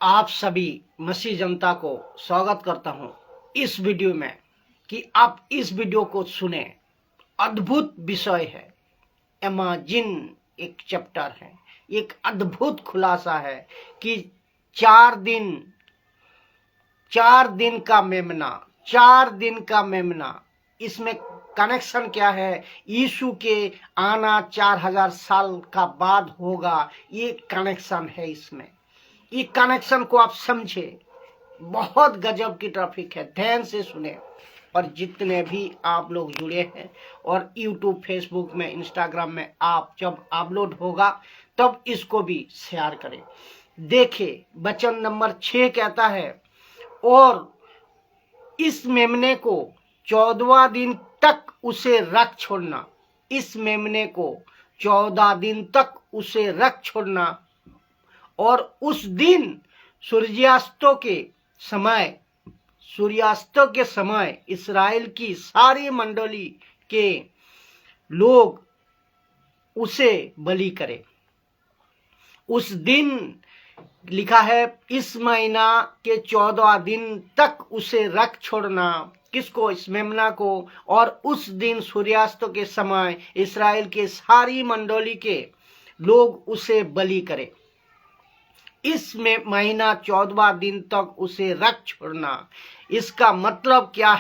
आप सभी मसीह जनता को स्वागत करता हूं इस वीडियो में कि आप इस वीडियो को सुने। अद्भुत विषय है। इमेजिन एक चैप्टर है, एक अद्भुत खुलासा है कि 4 दिन का मेमना इसमें कनेक्शन क्या है? यीशु के आना 4000 साल का बाद होगा, ये कनेक्शन है। इसमें ये कनेक्शन को आप समझे, बहुत गजब की ट्रैफिक है, ध्यान से सुने। और जितने भी आप लोग जुड़े हैं और यूट्यूब, फेसबुक में, इंस्टाग्राम में आप जब अपलोड होगा तब इसको भी शेयर करें। देखिए वचन नंबर 6 कहता है, और इस मेमने को 14 दिन तक उसे रख छोड़ना। इस मेमने को 14 दिन तक उसे रख छोड़ना, और उस दिन सूर्यास्त के समय इस्राएल की सारी मंडली के लोग उसे बलि करें। उस दिन लिखा है, इस महीना के 14 दिन तक उसे रख छोड़ना। किसको? इस मेमना को। और उस दिन सूर्यास्त के समय इस्राएल के सारी मंडली के लोग उसे बलि करें। इस महीना 14 दिन तक उसे रख छोड़ना। इसका मतलब क्या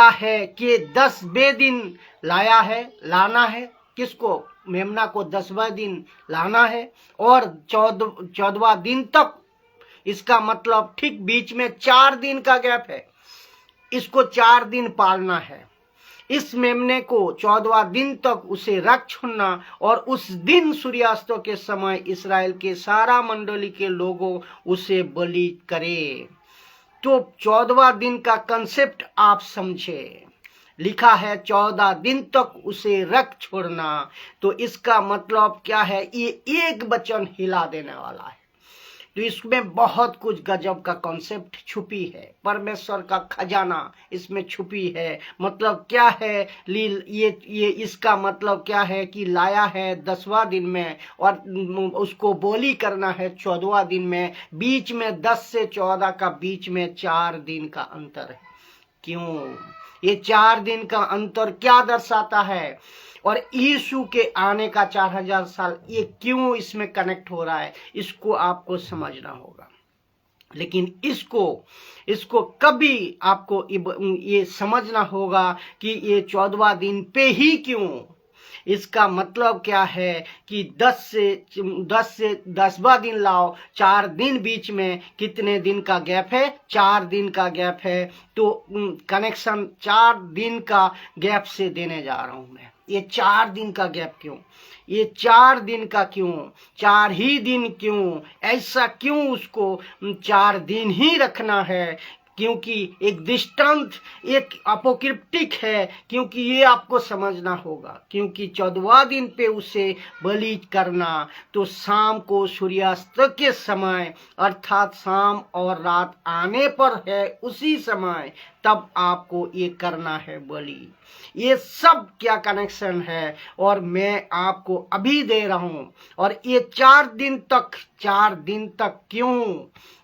है कि 10वें दिन लाना है। किसको? मेमना को 10वां दिन लाना है, और 14वां दिन तक। इसका मतलब ठीक बीच में 4 दिन का गैप है, इसको 4 दिन पालना है। इस मेमने को 14वां दिन तक उसे रख छोड़ना, और उस दिन सूर्यास्त के समय इस्राएल के सारा मंडली के लोगों उसे बलि करे। तो 14वां दिन का कंसेप्ट आप समझे। लिखा है 14 दिन तक उसे रख छोड़ना, तो इसका मतलब क्या है? ये एक वचन हिला देने वाला है। तो इसमें बहुत कुछ गजब का कॉन्सेप्ट छुपी है, परमेश्वर का खजाना इसमें छुपी है। मतलब क्या है? ये इसका मतलब क्या है कि लाया है 10वां दिन में, और उसको बोली करना है 14वां दिन में। बीच में 10 से 14 का बीच में 4 दिन का अंतर है। क्यों? ये 4 दिन का अंतर क्या दर्शाता है? और यीशु के आने का 4000 साल, ये क्यों इसमें कनेक्ट हो रहा है? इसको आपको समझना होगा। लेकिन इसको कभी आपको ये समझना होगा कि ये 14वां दिन पे ही क्यों। इसका मतलब क्या है कि 10 से 10वां दिन लाओ, 4 दिन बीच में कितने दिन का गैप है? 4 दिन का गैप है। तो कनेक्शन 4 दिन का गैप से देने जा रहा हूं मैं। ये 4 दिन का गैप क्यों? ये 4 दिन का क्यों? 4 ही दिन क्यों? ऐसा क्यों उसको 4 दिन ही रखना है? क्योंकि एक दृष्टांत, एक अपोक्रिप्टिक है, क्योंकि ये आपको समझना होगा। क्योंकि 14वां दिन पे उसे बलि करना, तो शाम को सूर्यास्त के समय, अर्थात शाम और रात आने पर है उसी समय, तब आपको ये करना है बलि। ये सब क्या कनेक्शन है? और मैं आपको अभी दे रहा हूं। और ये 4 दिन तक क्यों?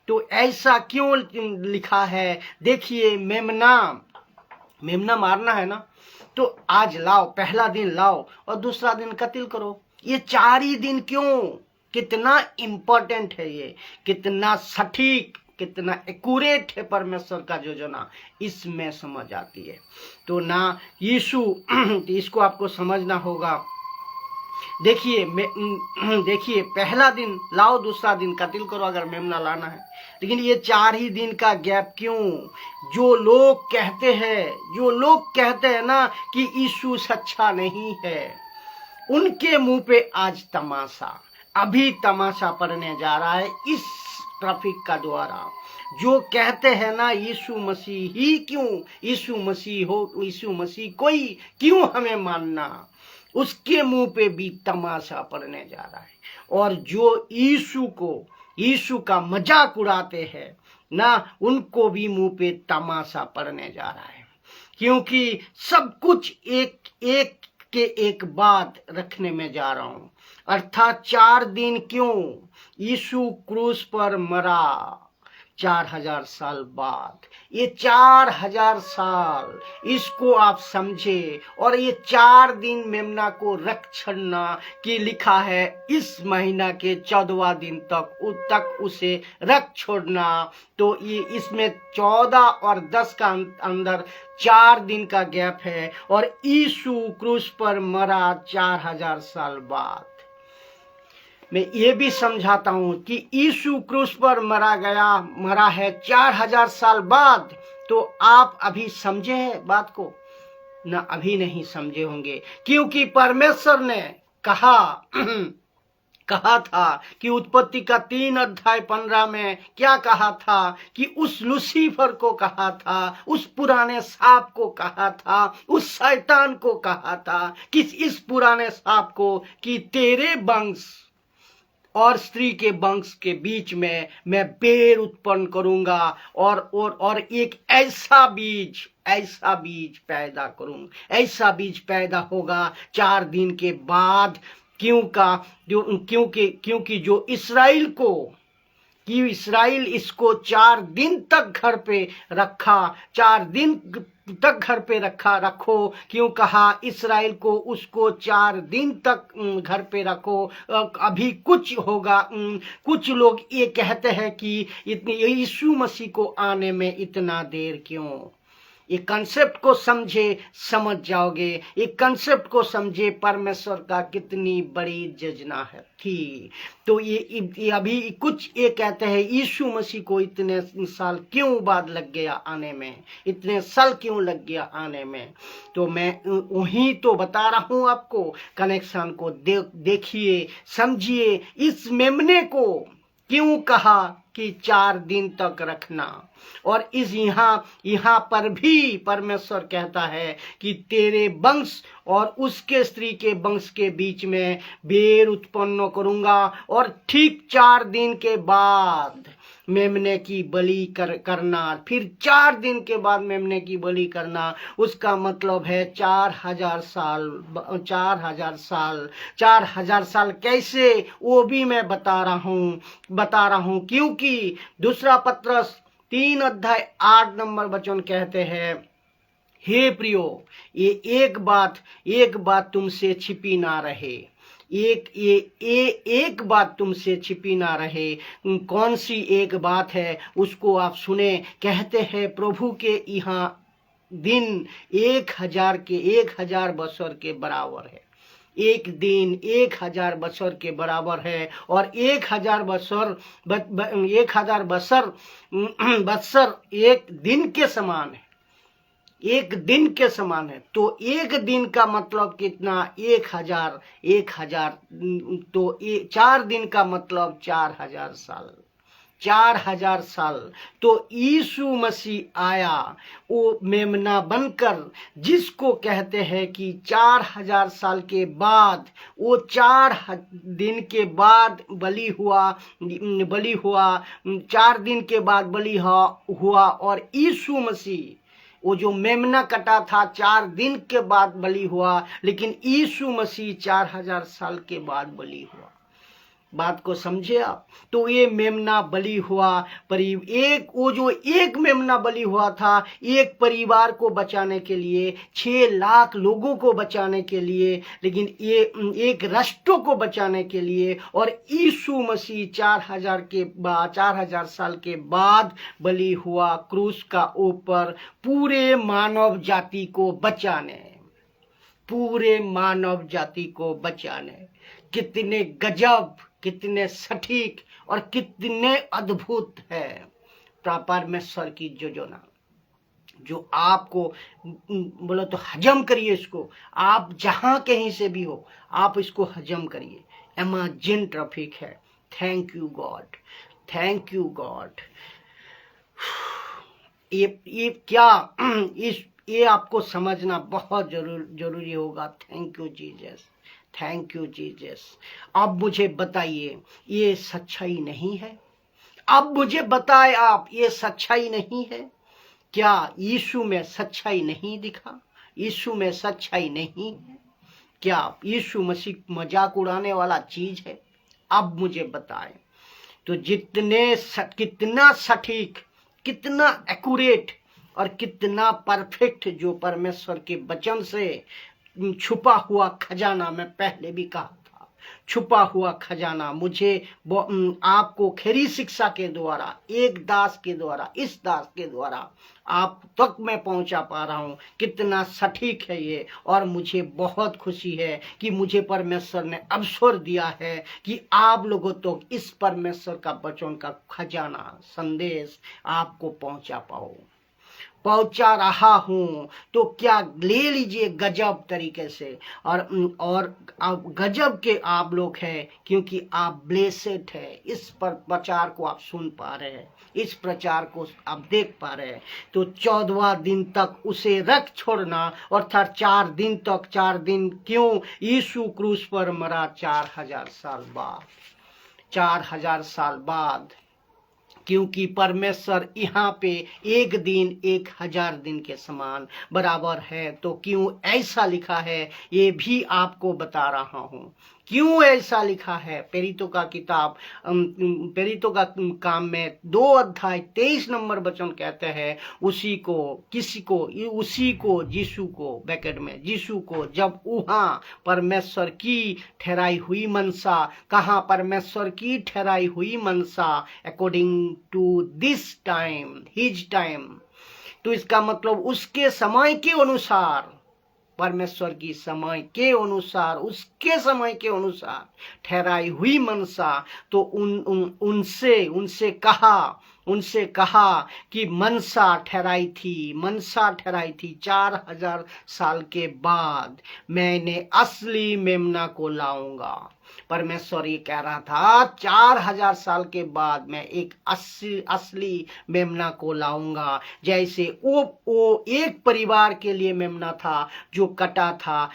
तो ऐसा क्यों लिखा है? देखिए, मेमना मारना है ना, तो आज लाओ, पहला दिन लाओ और दूसरा दिन कत्ल करो। ये 4 ही दिन क्यों? कितना इंपॉर्टेंट है ये, कितना सटीक, कितना एक्यूरेट है परमेश्वर का योजना, इसमें समझ आती है। तो ना यीशु इसको आपको समझना होगा। देखिए पहला दिन लाओ, दूसरा दिन कत्ल करो अगर मेमना लाना है। लेकिन ये 4 ही दिन का गैप क्यों? जो लोग कहते हैं ना कि यीशु सच्चा नहीं है, उनके मुंह पे आज अभी तमाशा पड़ने जा रहा है इस ट्रैफिक का द्वारा। जो कहते हैं ना यीशु मसीह ही क्यों, यीशु मसीह कोई क्यों हमें मानना, उसके मुंह पे भी तमाशा पड़ने जा रहा है। और जो यीशु का मजाक उड़ाते हैं ना, उनको भी मुंह पे तमाशा पड़ने जा रहा है। क्योंकि सब कुछ एक के एक बात रखने में जा रहा हूं, अर्थात 4 दिन क्यों यीशु क्रूस पर मरा 4000 साल बाद। ये 4000 साल इसको आप समझे, और ये 4 दिन मेमना को रख छोड़ना कि लिखा है इस महीना के 14वां दिन तक उसे रख छोड़ना, तो ये इसमें 14 और 10 का अंदर 4 दिन का गैप है, और यीशु क्रूस पर मरा 4000 साल बाद। मैं ये भी समझाता हूं कि यीशु क्रूस पर मरा है 4000 साल बाद। तो आप अभी समझे हैं बात को ना? अभी नहीं समझे होंगे, क्योंकि परमेश्वर ने कहा था कि उत्पत्ति का 3 अध्याय 15 में क्या कहा था कि उस लूसीफर को कहा था, उस पुराने सांप को कहा था, उस शैतान को कहा था कि इस पुराने सांप को कि तेरे वंश और स्त्री के वंश के बीच में मैं बेर उत्पन्न करूंगा, और एक ऐसा बीज पैदा करूंगा, ऐसा बीज पैदा होगा 4 दिन के बाद। क्योंकि जो इस्राएल इसको 4 दिन तक घर पे रखा, 4 दिन तक घर पे रखो। क्यों कहा इस्राएल को उसको 4 दिन तक घर पे रखो? अभी कुछ होगा, कुछ लोग ये कहते हैं कि यीशु मसीह को आने में इतना देर क्यों? ये कंसेप्ट को समझ जाओगे, ये कंसेप्ट को समझे परमेश्वर का कितनी बड़ी योजना है थी। तो ये अभी कुछ ये कहते हैं यीशु मसीह को इतने साल क्यों बाद लग गया आने में, इतने साल क्यों लग गया आने में? तो मैं वही तो बता रहा हूं आपको, कनेक्शन को देखिए, समझिए। इस मेमने को क्यों कहा कि 4 दिन तक रखना, और इस यहाँ पर भी परमेश्वर कहता है कि तेरे वंश और उसके स्त्री के वंश के बीच में बेर उत्पन्न करूंगा, और ठीक 4 दिन के बाद मेमने की बलि करना। फिर 4 दिन के बाद मेमने की बलि करना, उसका मतलब है 4000 साल। 4000 साल कैसे, वो भी मैं बता रहा हूं क्योंकि दूसरा पत्रस 3 अध्याय 8 नंबर वचन कहते हैं, हे प्रियो, ये एक बात तुमसे छिपी ना रहे, एक बात तुमसे छिपी ना रहे। कौन सी एक बात है उसको आप सुने। कहते हैं प्रभु के यहाँ दिन 1000 बरस के बराबर है। एक दिन 1000 बरस के बराबर है, और 1000 बरस एक दिन के समान है। एक दिन के समान है, तो एक दिन का मतलब कितना? 1000। तो 4 दिन का मतलब 4000 साल। 4000 साल तो यीशु मसीह आया, वो मेमना बनकर, जिसको कहते हैं कि 4000 साल के बाद, वो 4 दिन के बाद बलि हुआ। 4 दिन के बाद बलि हुआ, और यीशु मसीह वो जो मेमना कटा था 4 दिन के बाद बलि हुआ, लेकिन यीशु मसीह 4000 साल के बाद बलि हुआ। बात को समझे आप? तो ये मेमना बलि हुआ, वो जो एक मेमना बलि हुआ था, एक परिवार को बचाने के लिए, 6 लाख लोगों को बचाने के लिए, लेकिन ये एक राष्ट्र को बचाने के लिए। और यीशु मसीह 4000 साल के बाद बलि हुआ क्रूस का ऊपर, पूरे मानव जाति को बचाने, पूरे मानव जाति को बचाने। कितने गजब, कितने सटीक और कितने अद्भुत है परमेश्वर की योजना, जो आपको बोलो तो हजम करिए इसको। आप जहां कहीं से भी हो, आप इसको हजम करिए। अमेजिंग ट्रैफिक है। Thank you God, thank you God. ये क्या ये आपको समझना बहुत जरूरी होगा। Thank you Jesus, thank you Jesus. अब मुझे बताइए, ये सच्चाई नहीं है? अब मुझे बताए आप, ये सच्चाई नहीं है क्या? यीशु में सच्चाई नहीं दिखा? यीशु में सच्चाई नहीं है? क्या यीशु मसीह मजाक उड़ाने वाला चीज है? अब मुझे बताएं। तो कितना सटीक, कितना एक्यूरेट और कितना परफेक्ट जो परमेश्वर के वचन से छुपा हुआ खजाना, मैं पहले भी कहा था, छुपा हुआ खजाना मुझे आपको खरी शिक्षा के द्वारा, एक दास के द्वारा, इस दास के द्वारा आप तक मैं पहुंचा पा रहा हूं। कितना सटीक है ये, और मुझे बहुत खुशी है कि मुझे परमेश्वर ने अवसर दिया है कि आप लोगों तो इस परमेश्वर का वचन का खजाना, संदेश आपको पहुंचा रहा हूं। तो क्या ले लीजिए गजब तरीके से, और आप गजब के आप लोग हैं, क्योंकि आप ब्लेसेड है। इस पर प्रचार को आप सुन पा रहे हैं, इस प्रचार को आप देख पा रहे हैं। तो 14वां दिन तक उसे रख छोड़ना, अर्थात 4 दिन तक, 4 दिन क्यों? यीशु क्रूस पर मरा 4000 साल बाद, 4000 साल बाद, क्योंकि परमेश्वर यहाँ पे एक दिन 1000 दिन के समान बराबर है। तो क्यों ऐसा लिखा है ये भी आपको बता रहा हूँ। क्यों ऐसा लिखा है? प्रेरितों का किताब, प्रेरितों का काम में 2 अध्याय 23 नंबर वचन कहते हैं, उसी को यीशु को, बैकेट में यीशु को, जब वहाँ परमेश्वर की ठहराई हुई मनसा, कहाँ परमेश्वर की ठहराई हुई मनसा, according to this time, his time, तो इसका मतलब उसके समय के अनुसार, परमेश्वर की समय के अनुसार, उसके समय के अनुसार ठहराई हुई मनसा। तो उनसे कहा कि मनसा ठहराई थी 4000 साल के बाद मैंने असली मेमना को लाऊंगा। परमेश्वर ये कह रहा था 4000 साल के बाद मैं एक असली मेमना को लाऊंगा। जैसे वो एक परिवार के लिए मेमना था जो कटा था,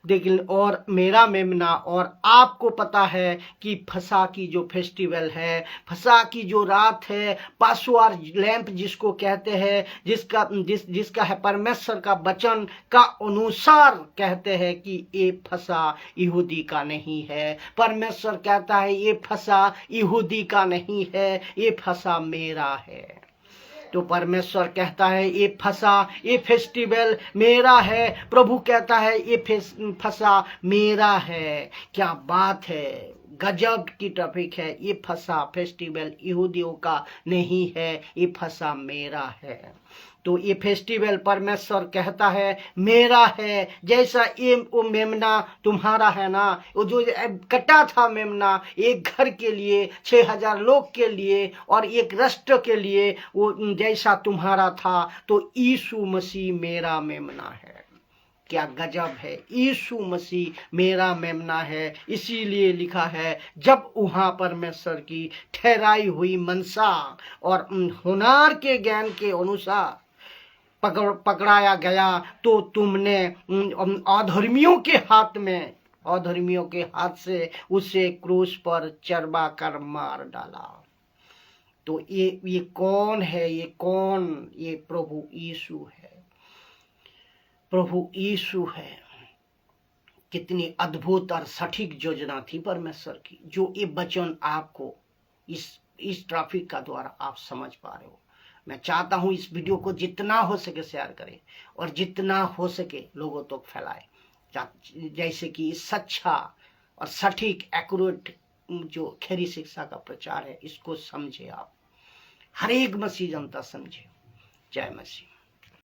लेकिन और मेरा मेमना, और आपको पता है कि फसह की जो फेस्टिवल है, फसह की जो रात है, पासोवर लैंप जिसको कहते हैं, जिसका है परमेश्वर का वचन का अनुसार कहते हैं कि ये फसह यहूदी का नहीं है। परमेश्वर कहता है ये फसह यहूदी का नहीं है, ये फसह मेरा है। तो परमेश्वर कहता है ये फसह, ये फेस्टिवल मेरा है। प्रभु कहता है ये फसह मेरा है। क्या बात है, गजब की टॉपिक है। ये फसह फेस्टिवल यहूदियों का नहीं है, ये फसह मेरा है। तो ये फेस्टिवल परमेश्वर कहता है मेरा है। जैसा ये वो मेमना तुम्हारा है ना, वो जो कटा था मेमना एक घर के लिए, 6000 लोग के लिए और एक राष्ट्र के लिए, वो जैसा तुम्हारा था, तो यीशु मसीह मेरा मेमना है। क्या गजब है, यीशु मसीह मेरा मेमना है। इसीलिए लिखा है जब वहां परमेश्वर की ठहराई हुई मनसा और हुनर के ज्ञान के अनुसार पकड़ाया गया, तो तुमने अधर्मियों के हाथ से उसे क्रूस पर चरवा कर मार डाला। तो ये कौन है? ये प्रभु यीशु है। कितनी अद्भुत और सटीक योजना थी परमेश्वर की, जो ये वचन आपको इस ट्रैफिक का द्वारा आप समझ पा रहे हो। मैं चाहता हूं इस वीडियो को जितना हो सके शेयर करें और जितना हो सके लोगों तक फैलाएं, जैसे कि सच्चा और सटीक एक्यूरेट जो खरी शिक्षा का प्रचार है, इसको समझे आप, हर एक मसीह जनता समझे। जय मसीह।